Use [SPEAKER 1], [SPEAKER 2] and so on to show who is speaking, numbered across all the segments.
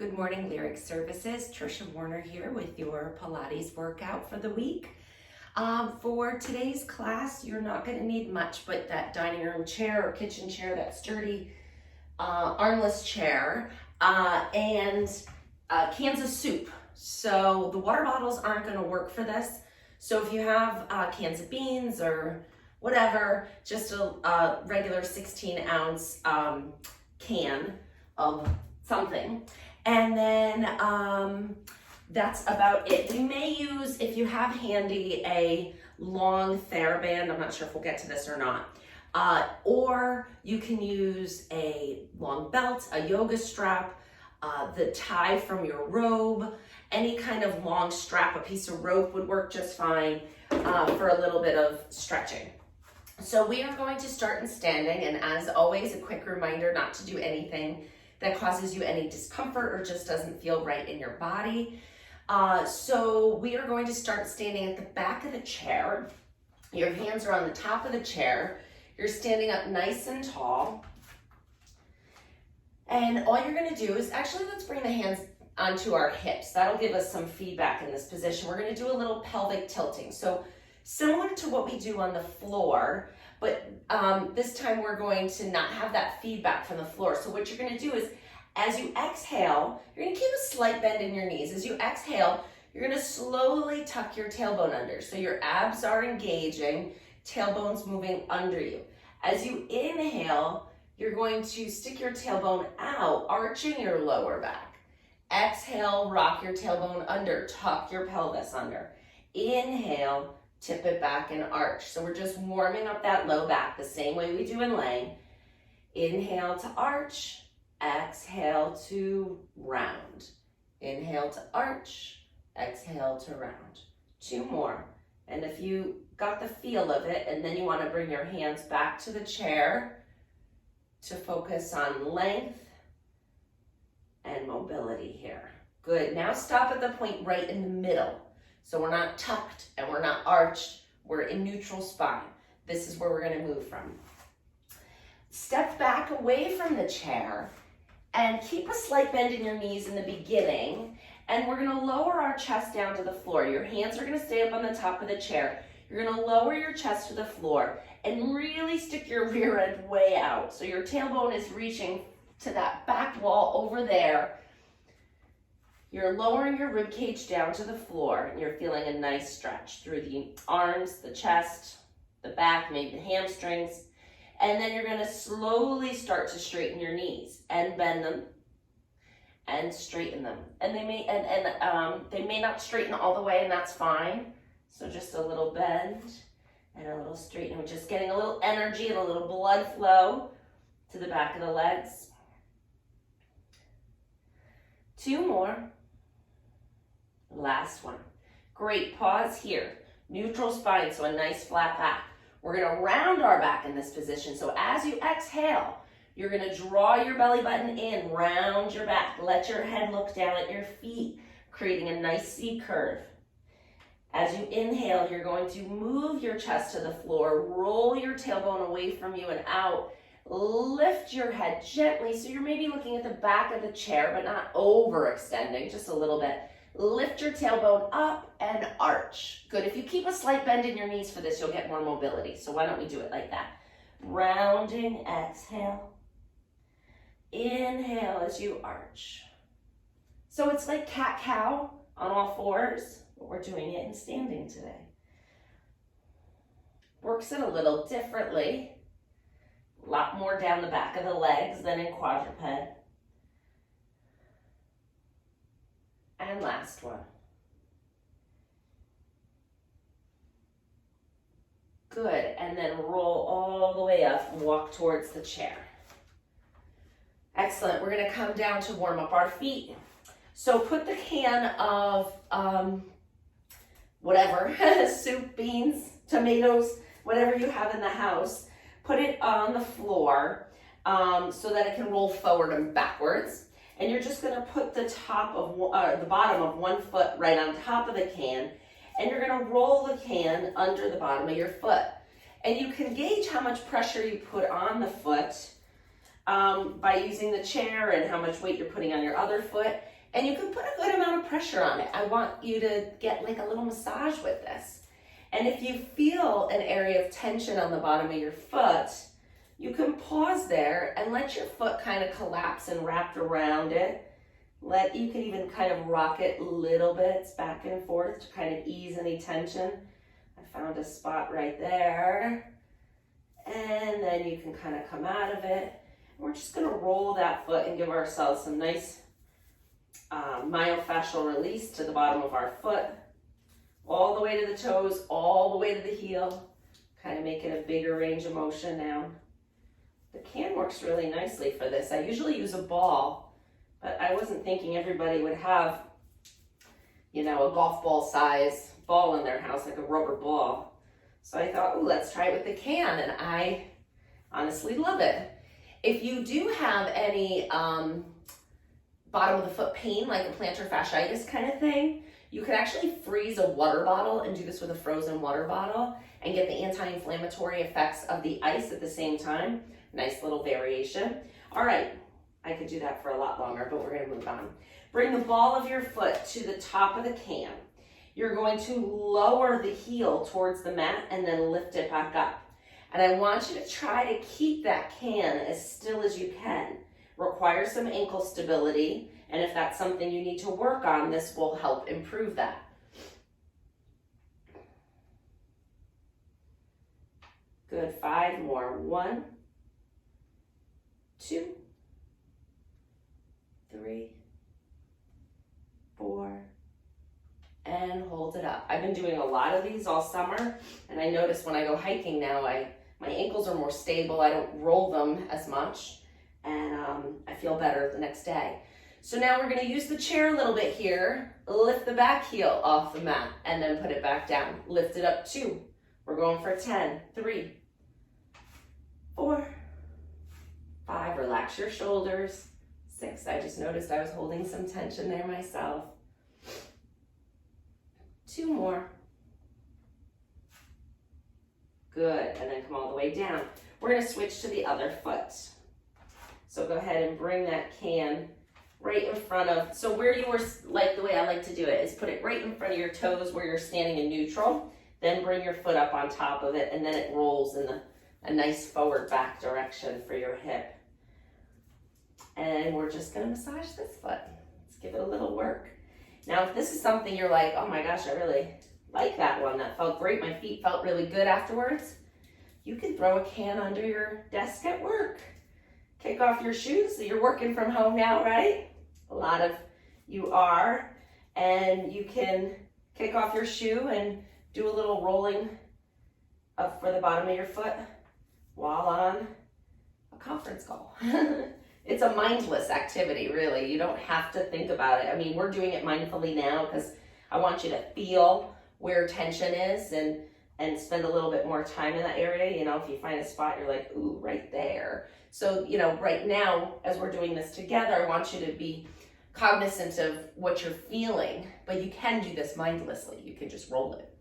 [SPEAKER 1] Good morning, Lyric Services. Trisha Warner here with your Pilates workout for the week. For today's class, you're not going to need much but that dining room chair or kitchen chair, that sturdy armless chair, and cans of soup. So the water bottles aren't going to work for this. So if you have cans of beans or whatever, just a regular 16-ounce can of something. And then that's about it. You may use, if you have handy, a long TheraBand. I'm not sure if we'll get to this or not. Or you can use a long belt, a yoga strap, the tie from your robe, any kind of long strap, a piece of rope would work just fine for a little bit of stretching. So we are going to start in standing, and as always, a quick reminder not to do anything that causes you any discomfort or just doesn't feel right in your body. So we are going to start standing at the back of the chair. Your hands are on the top of the chair. You're standing up nice and tall. And all you're gonna do is, actually let's bring the hands onto our hips. That'll give us some feedback in this position. We're gonna do a little pelvic tilting. So similar to what we do on the floor, but this time we're going to not have that feedback from the floor. So what you're gonna do is, as you exhale, you're gonna keep a slight bend in your knees. As you exhale, you're gonna slowly tuck your tailbone under. So your abs are engaging, tailbone's moving under you. As you inhale, you're going to stick your tailbone out, arching your lower back. Exhale, rock your tailbone under, tuck your pelvis under. Inhale, tip it back and arch. So we're just warming up that low back the same way we do in laying. Inhale to arch, exhale to round. Inhale to arch, exhale to round. Two more. And if you got the feel of it, and then you want to bring your hands back to the chair to focus on length and mobility here. Good. Now stop at the point right in the middle. So we're not tucked and we're not arched, we're in neutral spine. This is where we're gonna move from. Step back away from the chair and keep a slight bend in your knees in the beginning, and we're gonna lower our chest down to the floor. Your hands are gonna stay up on the top of the chair. You're gonna lower your chest to the floor and really stick your rear end way out. So your tailbone is reaching to that back wall over there. You're lowering your rib cage down to the floor, and you're feeling a nice stretch through the arms, the chest, the back, maybe the hamstrings. And then you're gonna slowly start to straighten your knees and bend them and straighten them. And they may not straighten all the way, and that's fine. So just a little bend and a little straighten. We're just getting a little energy and a little blood flow to the back of the legs. Two more. Last one. Great, pause here. Neutral spine, so a nice flat back. We're gonna round our back in this position. So as you exhale, you're gonna draw your belly button in, round your back. Let your head look down at your feet, creating a nice C curve. As you inhale, you're going to move your chest to the floor, roll your tailbone away from you and out. Lift your head gently, so you're maybe looking at the back of the chair, but not overextending, just a little bit. Lift your tailbone up and arch. Good. If you keep a slight bend in your knees for this, you'll get more mobility. So why don't we do it like that? Rounding, exhale. Inhale as you arch. So it's like cat-cow on all fours, but we're doing it in standing today. Works it a little differently. A lot more down the back of the legs than in quadruped. And last one. Good, and then roll all the way up and walk towards the chair. Excellent, we're gonna come down to warm up our feet. So put the can of whatever, soup, beans, tomatoes, whatever you have in the house, put it on the floor so that it can roll forward and backwards. And you're just gonna put the bottom of one foot right on top of the can, and you're gonna roll the can under the bottom of your foot. And you can gauge how much pressure you put on the foot by using the chair and how much weight you're putting on your other foot. And you can put a good amount of pressure on it. I want you to get like a little massage with this. And if you feel an area of tension on the bottom of your foot, you can pause there and let your foot kind of collapse and wrap around it. You can even kind of rock it little bits back and forth to kind of ease any tension. I found a spot right there. And then you can kind of come out of it. We're just gonna roll that foot and give ourselves some nice myofascial release to the bottom of our foot. All the way to the toes, all the way to the heel. Kind of make it a bigger range of motion now. The can works really nicely for this. I usually use a ball, but I wasn't thinking everybody would have, you know, a golf ball size ball in their house, like a rubber ball. So I thought, oh, let's try it with the can, and I honestly love it. If you do have any bottom of the foot pain, like a plantar fasciitis kind of thing, you could actually freeze a water bottle and do this with a frozen water bottle and get the anti-inflammatory effects of the ice at the same time. Nice little variation. All right, I could do that for a lot longer, but we're gonna move on. Bring the ball of your foot to the top of the can. You're going to lower the heel towards the mat and then lift it back up. And I want you to try to keep that can as still as you can. Require some ankle stability, and if that's something you need to work on, this will help improve that. Good, 5 more. 1, 2, 3, 4, and hold it up. I've been doing a lot of these all summer, and I notice when I go hiking now, my ankles are more stable. I don't roll them as much, and I feel better the next day. So now we're gonna use the chair a little bit here, lift the back heel off the mat, and then put it back down. Lift it up 2. We're going for 10, 3, 4, 5, relax your shoulders. 6, I just noticed I was holding some tension there myself. 2 more. Good, and then come all the way down. We're gonna switch to the other foot. So go ahead and bring that can right in front of, so where you were, like the way I like to do it is put it right in front of your toes where you're standing in neutral, then bring your foot up on top of it, and then it rolls in a nice forward back direction for your hip. And we're just gonna massage this foot. Let's give it a little work. Now, if this is something you're like, oh my gosh, I really like that one, that felt great, my feet felt really good afterwards, you can throw a can under your desk at work. Kick off your shoes. So you're working from home now, right? A lot of you are. And you can kick off your shoe and do a little rolling up for the bottom of your foot while on a conference call. It's a mindless activity, really. You don't have to think about it. I mean, we're doing it mindfully now because I want you to feel where tension is and spend a little bit more time in that area. You know, if you find a spot, you're like, ooh, right there. So, you know, right now, as we're doing this together, I want you to be cognizant of what you're feeling, but you can do this mindlessly. You can just roll it.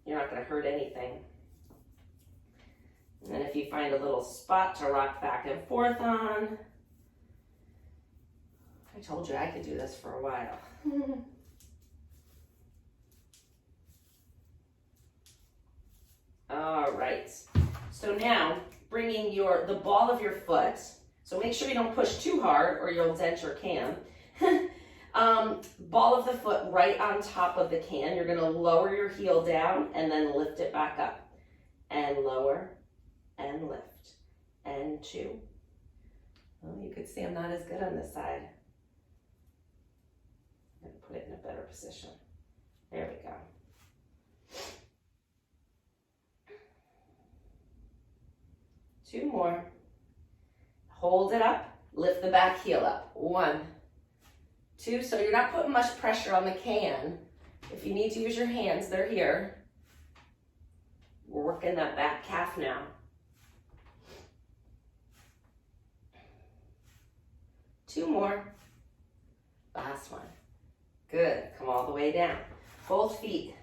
[SPEAKER 1] You're not going to hurt anything. And then if you find a little spot to rock back and forth on, I told you I could do this for a while. All right, so now bringing the ball of your foot, so make sure you don't push too hard or you'll dent your can. Ball of the foot right on top of the can. You're gonna lower your heel down and then lift it back up. And lower and lift. And 2. Well, you could see I'm not as good on this side. I'm gonna put it in a better position. There we go. Two more. Hold it up, lift the back heel up. 1, 2, so you're not putting much pressure on the can. If you need to use your hands, they're here. We're working that back calf now. 2 more. Last one. Good, come all the way down. Both feet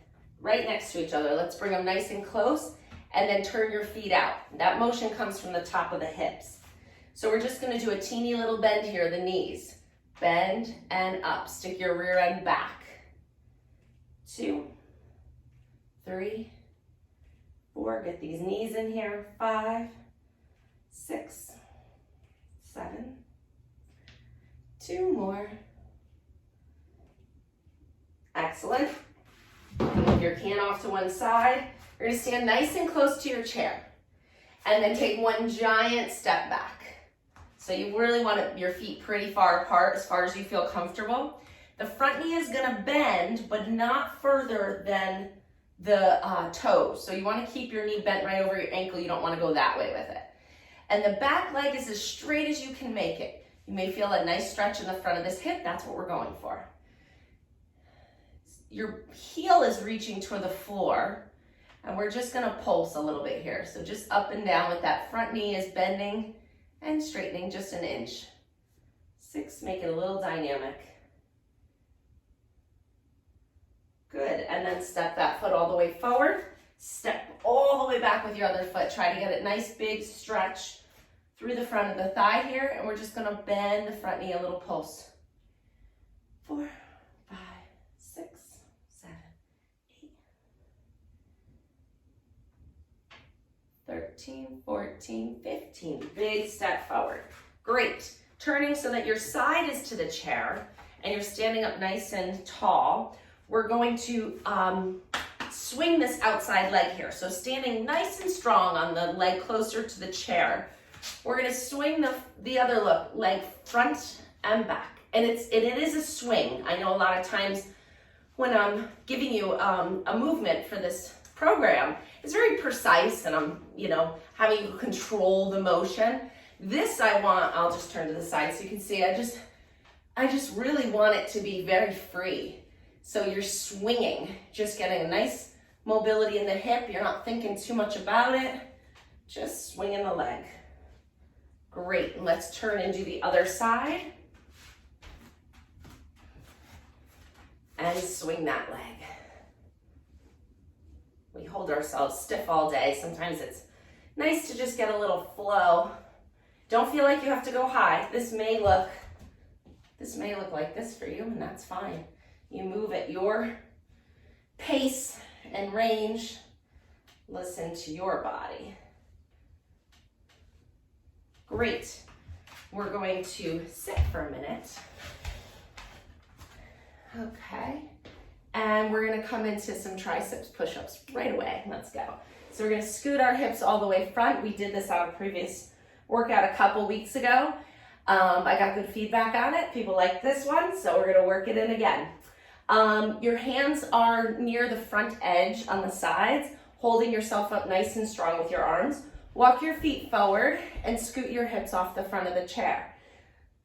[SPEAKER 1] right next to each other. Let's bring them nice and close. And then turn your feet out. That motion comes from the top of the hips. So we're just gonna do a teeny little bend here, the knees. Bend and up, stick your rear end back. 2, 3, 4, get these knees in here. 5, 6, 7, 2 more. Excellent. Move your can off to one side. You're gonna stand nice and close to your chair. And then take one giant step back. So you really want your feet pretty far apart, as far as you feel comfortable. The front knee is gonna bend, but not further than the toes. So you wanna keep your knee bent right over your ankle. You don't wanna go that way with it. And the back leg is as straight as you can make it. You may feel a nice stretch in the front of this hip. That's what we're going for. Your heel is reaching toward the floor, and we're just gonna pulse a little bit here. So just up and down with that front knee is bending and straightening just an inch. 6, make it a little dynamic. Good, and then step that foot all the way forward. Step all the way back with your other foot. Try to get a nice big stretch through the front of the thigh here, and we're just gonna bend the front knee a little pulse. 4, 5, 6, 7, 8, 13, 14, 15. Big step forward. Great. Turning so that your side is to the chair and you're standing up nice and tall. We're going to swing this outside leg here. So standing nice and strong on the leg closer to the chair. We're gonna swing the other leg front and back. And it is a swing. I know a lot of times when I'm giving you a movement for this program, it's very precise and I'm, having you control the motion. This I'll just turn to the side so you can see, I just really want it to be very free. So you're swinging, just getting a nice mobility in the hip. You're not thinking too much about it, just swinging the leg. Great, and let's turn and do the other side. And swing that leg. We hold ourselves stiff all day. Sometimes it's nice to just get a little flow. Don't feel like you have to go high. This may look like this for you, and that's fine. You move at your pace and range. Listen to your body. Great. We're going to sit for a minute. Okay. And we're gonna come into some triceps push-ups right away. Let's go. So we're gonna scoot our hips all the way front. We did this on a previous workout a couple weeks ago. I got good feedback on it. People like this one, so we're gonna work it in again. Your hands are near the front edge on the sides, holding yourself up nice and strong with your arms. Walk your feet forward and scoot your hips off the front of the chair.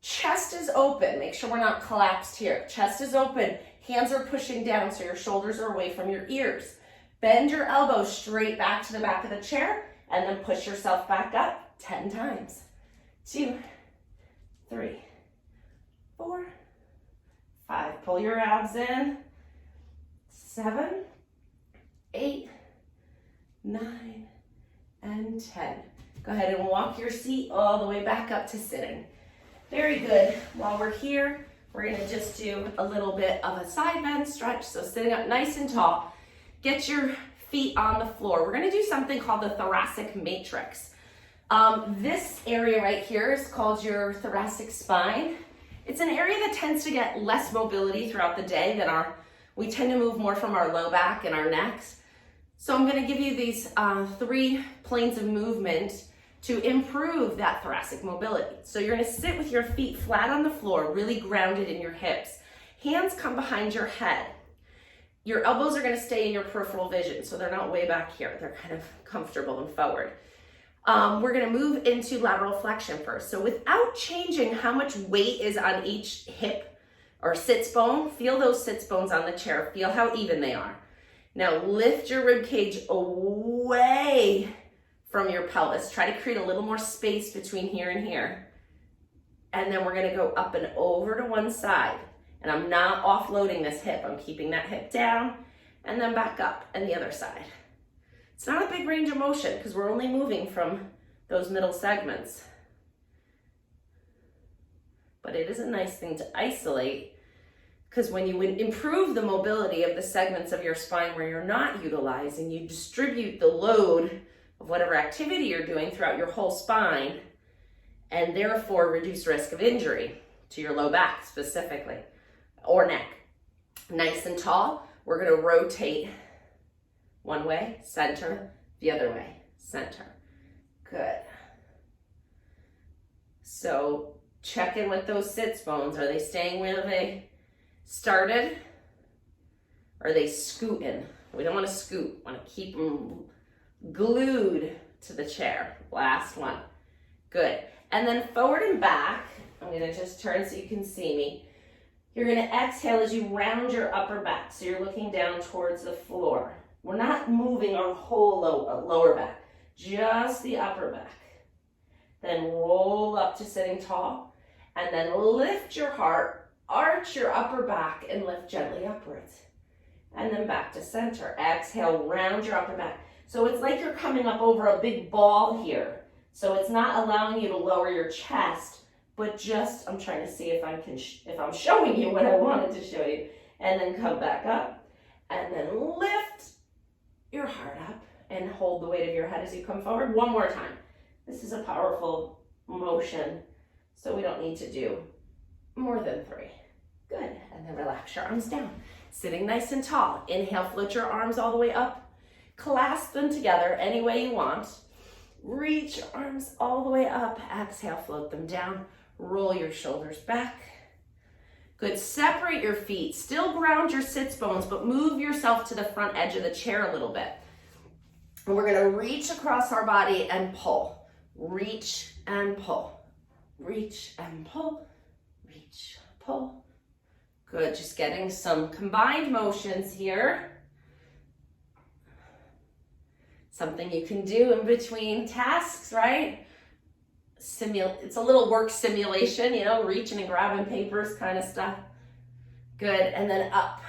[SPEAKER 1] Chest is open. Make sure we're not collapsed here. Chest is open. Hands are pushing down so your shoulders are away from your ears. Bend your elbows straight back to the back of the chair and then push yourself back up 10 times. 2, 3, 4, 5. Pull your abs in. 7, 8, 9, and 10. Go ahead and walk your seat all the way back up to sitting. Very good. While we're here, we're gonna just do a little bit of a side bend stretch. So sitting up nice and tall, get your feet on the floor. We're gonna do something called the thoracic matrix. This area right here is called your thoracic spine. It's an area that tends to get less mobility throughout the day than we tend to move more from our low back and our necks. So I'm gonna give you these 3 planes of movement to improve that thoracic mobility. So you're gonna sit with your feet flat on the floor, really grounded in your hips. Hands come behind your head. Your elbows are gonna stay in your peripheral vision, so they're not way back here. They're kind of comfortable and forward. We're gonna move into lateral flexion first. So without changing how much weight is on each hip or sits bone, feel those sits bones on the chair. Feel how even they are. Now lift your rib cage away from your pelvis. Try to create a little more space between here and here. And then we're gonna go up and over to one side. And I'm not offloading this hip. I'm keeping that hip down and then back up and the other side. It's not a big range of motion because we're only moving from those middle segments. but it is a nice thing to isolate, because when you improve the mobility of the segments of your spine where you're not utilizing, you distribute the load of whatever activity you're doing throughout your whole spine, and therefore reduce risk of injury to your low back specifically, or neck. Nice and tall, we're gonna rotate one way, center, the other way, center. Good. So check in with those sits bones. Are they staying where they started? Or are they scooting? We don't want to scoot. We want to keep them glued to the chair. Last one. Good. And then forward and back. I'm going to just turn so you can see me. You're going to exhale as you round your upper back. So you're looking down towards the floor. We're not moving our whole lower back, just the upper back. Then roll up to sitting tall, and then lift your heart, arch your upper back, and lift gently upwards. And then back to center. Exhale, round your upper back. So it's like you're coming up over a big ball here. So it's not allowing you to lower your chest, but just, I'm trying to see if I'm showing you what I wanted to show you. And then come back up, and then lift your heart up, and hold the weight of your head as you come forward. One more time. This is a powerful motion, so we don't need to do more than 3. Good, and then relax your arms down. Sitting nice and tall. Inhale, float your arms all the way up. Clasp them together any way you want. Reach your arms all the way up. Exhale, float them down. Roll your shoulders back. Good, separate your feet. Still ground your sits bones, but move yourself to the front edge of the chair a little bit. And we're gonna reach across our body and pull. Reach and pull, reach and pull, reach, pull. Good, just getting some combined motions here. Something you can do in between tasks, right? It's a little work simulation, you know, reaching and grabbing papers kind of stuff. Good, and then up.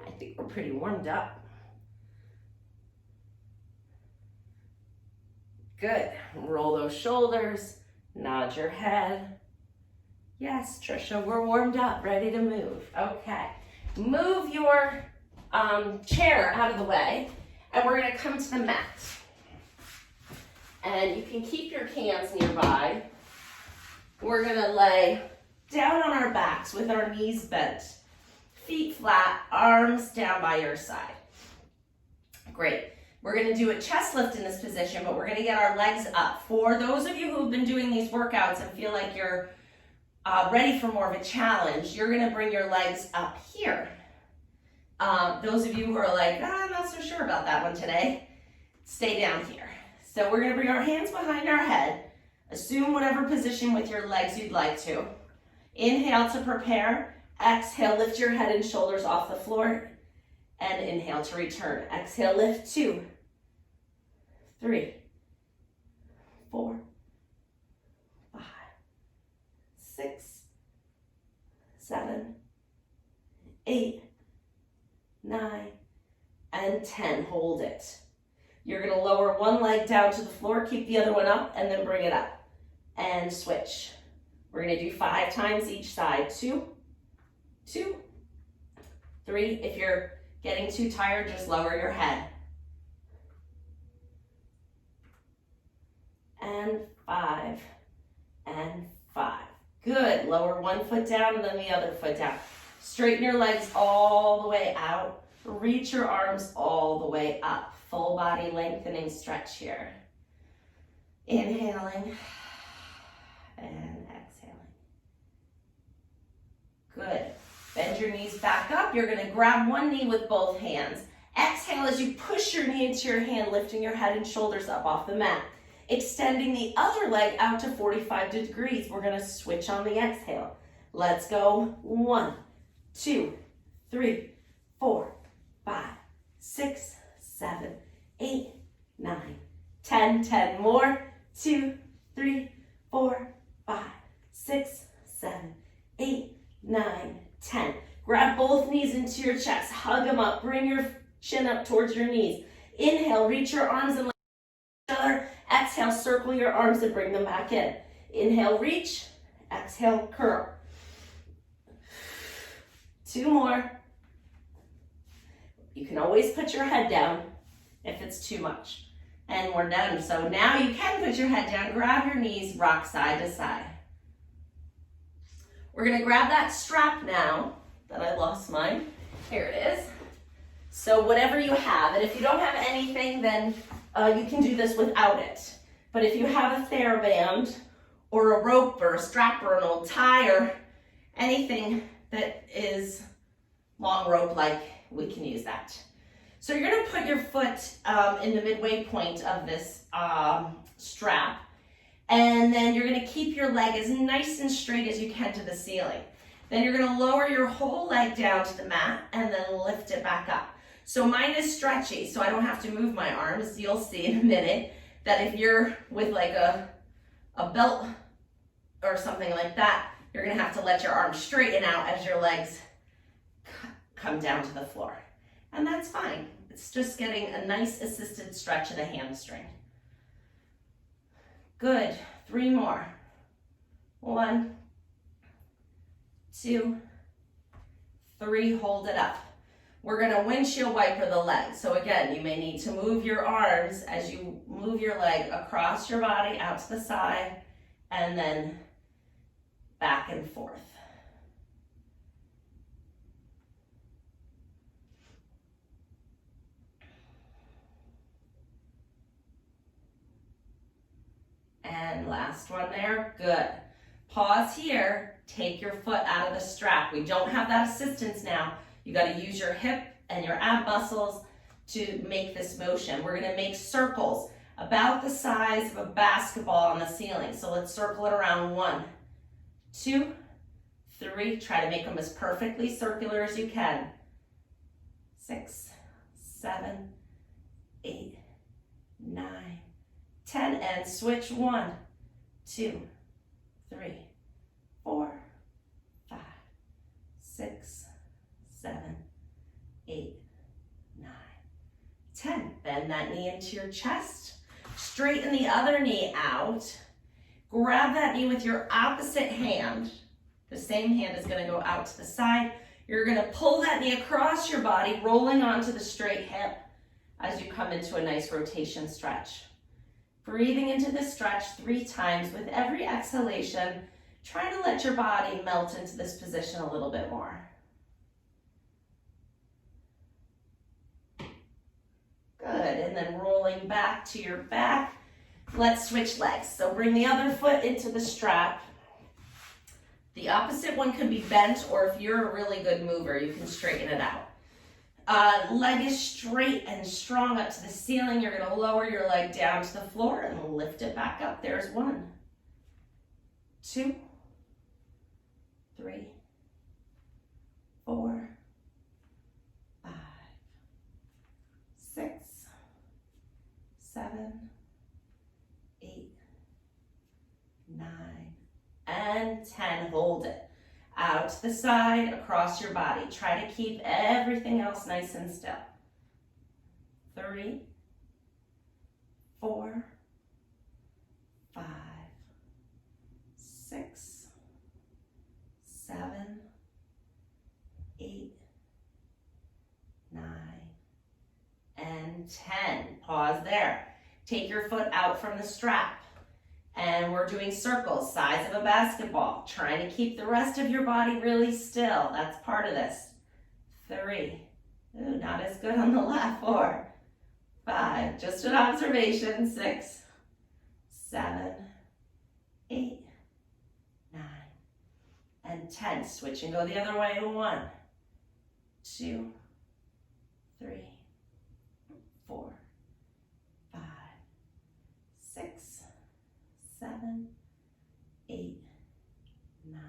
[SPEAKER 1] I think we're pretty warmed up. Good. Roll those shoulders, nod your head. Yes, Trisha, we're warmed up, ready to move. Okay. Move your chair out of the way, and we're going to come to the mat. And you can keep your hands nearby. We're going to lay down on our backs with our knees bent, feet flat, arms down by your side. Great. We're going to do a chest lift in this position, but we're going to get our legs up. For those of you who've been doing these workouts and feel like you're ready for more of a challenge, you're going to bring your legs up here. Those of you who are like, I'm not so sure about that one today, stay down here. So we're going to bring our hands behind our head. Assume whatever position with your legs you'd like to. Inhale to prepare. Exhale, lift your head and shoulders off the floor. And inhale to return. Exhale, lift 2, 3, 4, 5, 6, 7, 8, 9, and 10. Hold it. You're going to lower one leg down to the floor, keep the other one up, and then bring it up. And switch. We're going to do 5 times each side. 2, 2, 3. If you're getting too tired, just lower your head. And 5, and 5. Good, lower one foot down and then the other foot down. Straighten your legs all the way out. Reach your arms all the way up. Full body lengthening stretch here. Inhaling and exhaling. Good. Bend your knees back up. You're going to grab one knee with both hands. Exhale as you push your knee into your hand, lifting your head and shoulders up off the mat. Extending the other leg out to 45 degrees. We're going to switch on the exhale. Let's go. 1, 2, 3, 4, 5, 6, 7, 8, 9, 10. 10 more. 2, 3, 4, 5, 6, 7, 8, 9, 10. Grab both knees into your chest. Hug them up. Bring your chin up towards your knees. Inhale, reach your arms and legs each other. Exhale, circle your arms and bring them back in. Inhale, reach. Exhale, curl. 2 more. You can always put your head down if it's too much. And we're done. So now you can put your head down, grab your knees, rock side to side. We're gonna grab that strap now that I lost mine. Here it is. So whatever you have, and if you don't have anything, then you can do this without it. But if you have a TheraBand or a rope or a strap or an old tie or anything that is long rope like, we can use that. So you're gonna put your foot in the midway point of this strap, and then you're gonna keep your leg as nice and straight as you can to the ceiling. Then you're gonna lower your whole leg down to the mat and then lift it back up. So mine is stretchy, so I don't have to move my arms. You'll see in a minute that if you're with like a belt or something like that, you're gonna have to let your arms straighten out as your legs come down to the floor. And that's fine. It's just getting a nice assisted stretch of the hamstring. Good, 3 more. 1, 2, 3, hold it up. We're gonna windshield wiper the leg. So again, you may need to move your arms as you move your leg across your body, out to the side, and then back and forth. And last one there, good. Pause here, take your foot out of the strap. We don't have that assistance now. You gotta use your hip and your ab muscles to make this motion. We're gonna make circles about the size of a basketball on the ceiling. So let's circle it around. 1, 2, 3. Try to make them as perfectly circular as you can. 6, 7, 8, 9, 10, and switch. 1, 2, 3, 4, 5, 6, 7, 8, 9, 10. Bend that knee into your chest. Straighten the other knee out. Grab that knee with your opposite hand. The same hand is gonna go out to the side. You're gonna pull that knee across your body, rolling onto the straight hip as you come into a nice rotation stretch. Breathing into this stretch 3 times. With every exhalation, try to let your body melt into this position a little bit more. Good, and then rolling back to your back. Let's switch legs. So bring the other foot into the strap. The opposite one can be bent, or if you're a really good mover, you can straighten it out. Leg is straight and strong up to the ceiling. You're gonna lower your leg down to the floor and lift it back up. There's 1, 2, 3, 4, 5, 6, 7, 8, 9, and 10. Hold it. Out to the side, across your body. Try to keep everything else nice and still. 3, 4, 5, 6, 7, 8, 9, and 10. Pause there. Take your foot out from the strap. And we're doing circles, size of a basketball. Trying to keep the rest of your body really still. That's part of this. 3. Ooh, not as good on the left. 4, 5. Just an observation. 6, 7, 8, 9, and 10. Switch and go the other way. 1, 2, 3, 4, 5, 6, 7, 8, 9,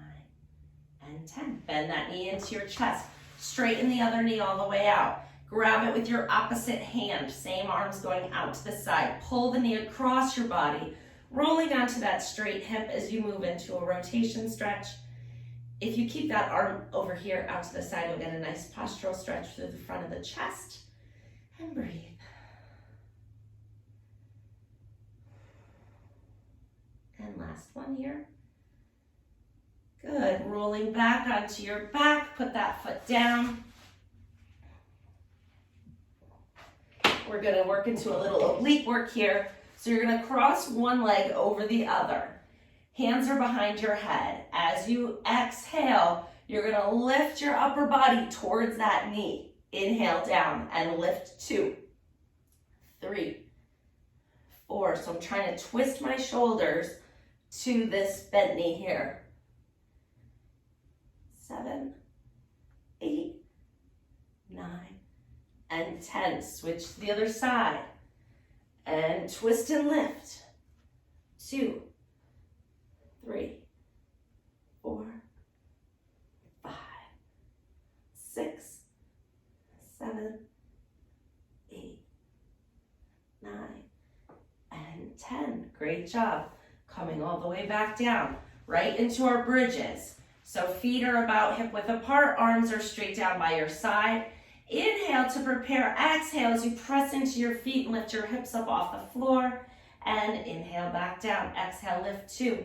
[SPEAKER 1] and 10. Bend that knee into your chest. Straighten the other knee all the way out. Grab it with your opposite hand. Same arms going out to the side. Pull the knee across your body, rolling onto that straight hip as you move into a rotation stretch. If you keep that arm over here out to the side, you'll get a nice postural stretch through the front of the chest. And breathe. And last one here. Good, rolling back onto your back, put that foot down. We're gonna work into a little oblique work here. So you're gonna cross one leg over the other. Hands are behind your head. As you exhale, you're gonna lift your upper body towards that knee. Inhale down and lift 2, 3, 4. So I'm trying to twist my shoulders to this bent knee here. 7, 8, 9, and 10. Switch to the other side. And twist and lift. 2, 3, 4, 5, 6, 7, 8, 9, and 10. Great job. Coming all the way back down, right into our bridges. So feet are about hip width apart, arms are straight down by your side. Inhale to prepare. Exhale as you press into your feet and lift your hips up off the floor. And inhale back down. Exhale, lift 2,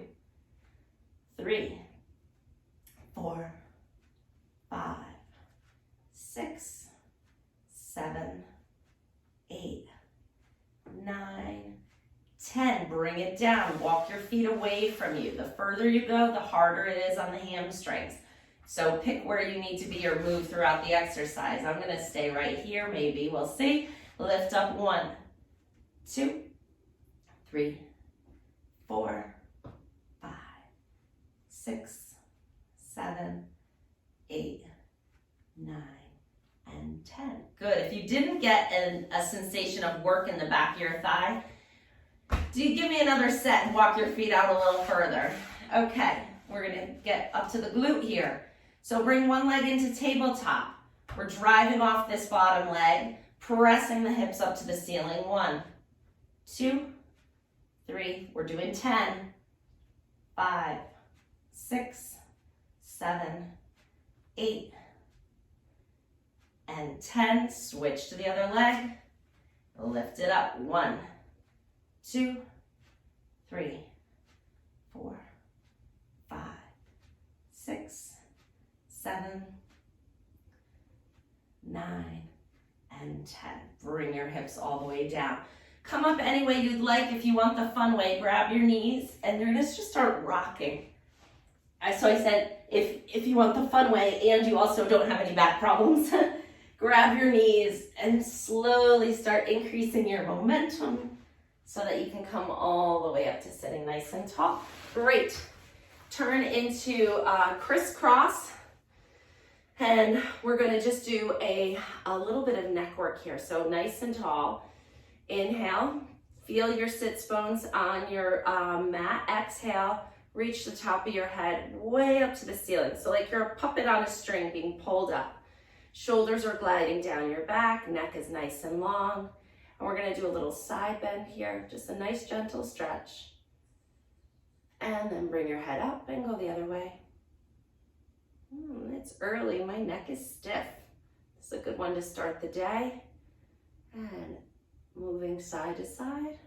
[SPEAKER 1] 3, 4, 5, 6, 7, 8, 9, 10. Bring it down. Walk your feet away from you. The further you go, the harder it is on the hamstrings. So pick where you need to be or move throughout the exercise. I'm going to stay right here, maybe. We'll see. Lift up 1, 2, 3, 4, 5, 6, 7, 8, 9, and 10. Good. If you didn't get a sensation of work in the back of your thigh, do you give me another set and walk your feet out a little further? Okay, we're going to get up to the glute here. So bring one leg into tabletop. We're driving off this bottom leg, pressing the hips up to the ceiling. 1, 2, 3. We're doing 10, 5, 6, 7, 8, and 10. Switch to the other leg. Lift it up. 1, 2, 3, 4, 5, 6, 7, 9, and 10. Bring your hips all the way down. Come up any way you'd like. If you want the fun way, grab your knees and you're gonna just start rocking. So I said, if you want the fun way and you also don't have any back problems, grab your knees and slowly start increasing your momentum so that you can come all the way up to sitting nice and tall. Great. Turn into crisscross. And we're gonna just do a little bit of neck work here. So nice and tall. Inhale, feel your sits bones on your mat. Exhale, reach the top of your head way up to the ceiling. So like you're a puppet on a string being pulled up. Shoulders are gliding down your back, neck is nice and long. And we're gonna do a little side bend here, just a nice gentle stretch. And then bring your head up and go the other way. It's early, my neck is stiff. It's a good one to start the day. And moving side to side.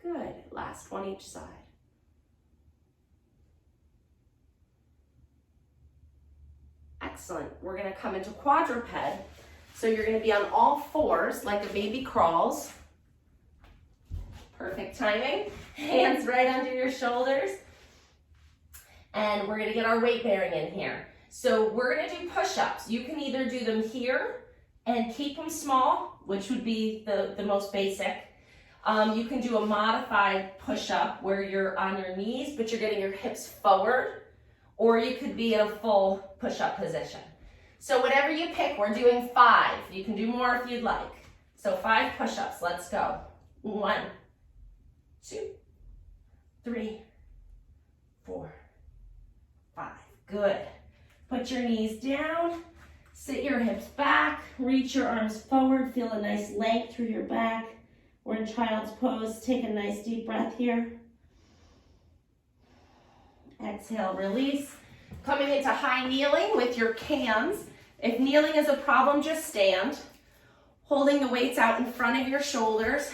[SPEAKER 1] Good, last one each side. Excellent, we're gonna come into quadruped. So you're gonna be on all fours like a baby crawls. Perfect timing. Hands right under your shoulders. And we're gonna get our weight bearing in here. So we're gonna do push-ups. You can either do them here and keep them small, which would be the most basic. You can do a modified push-up where you're on your knees, but you're getting your hips forward, or you could be in a full push-up position. So whatever you pick, we're doing 5. You can do more if you'd like. So 5 push-ups, let's go. 1, 2, 3, 4, 5. Good. Put your knees down, sit your hips back, reach your arms forward, feel a nice length through your back. We're in child's pose. Take a nice deep breath here. Exhale, release. Coming into high kneeling with your cans. If kneeling is a problem, just stand. Holding the weights out in front of your shoulders.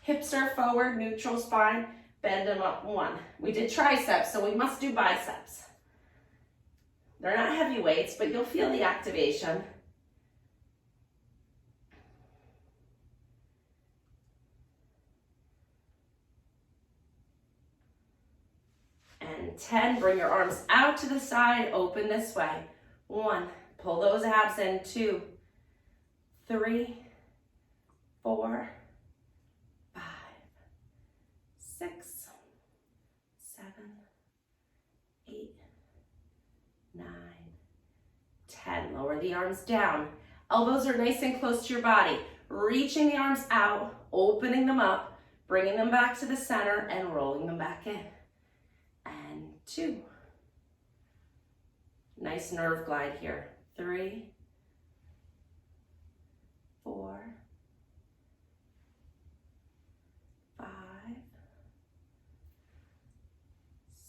[SPEAKER 1] Hips are forward, neutral spine. Bend them up. 1. We did triceps, so we must do biceps. They're not heavy weights, but you'll feel the activation. And 10, bring your arms out to the side, open this way. 1, pull those abs in. 2, 3, 4, 5, 6, 7, 8, 9, 10. Lower the arms down. Elbows are nice and close to your body. Reaching the arms out, opening them up, bringing them back to the center and rolling them back in. And 2. Nice nerve glide here. 3, 4, 5,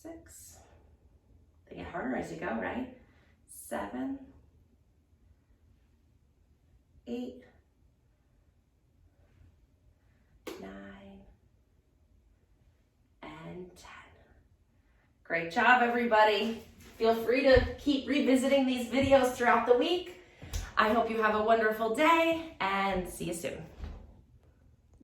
[SPEAKER 1] 6. They get harder as you go, right? 7, 8, 9, and 10. Great job, everybody. Feel free to keep revisiting these videos throughout the week. I hope you have a wonderful day and see you soon.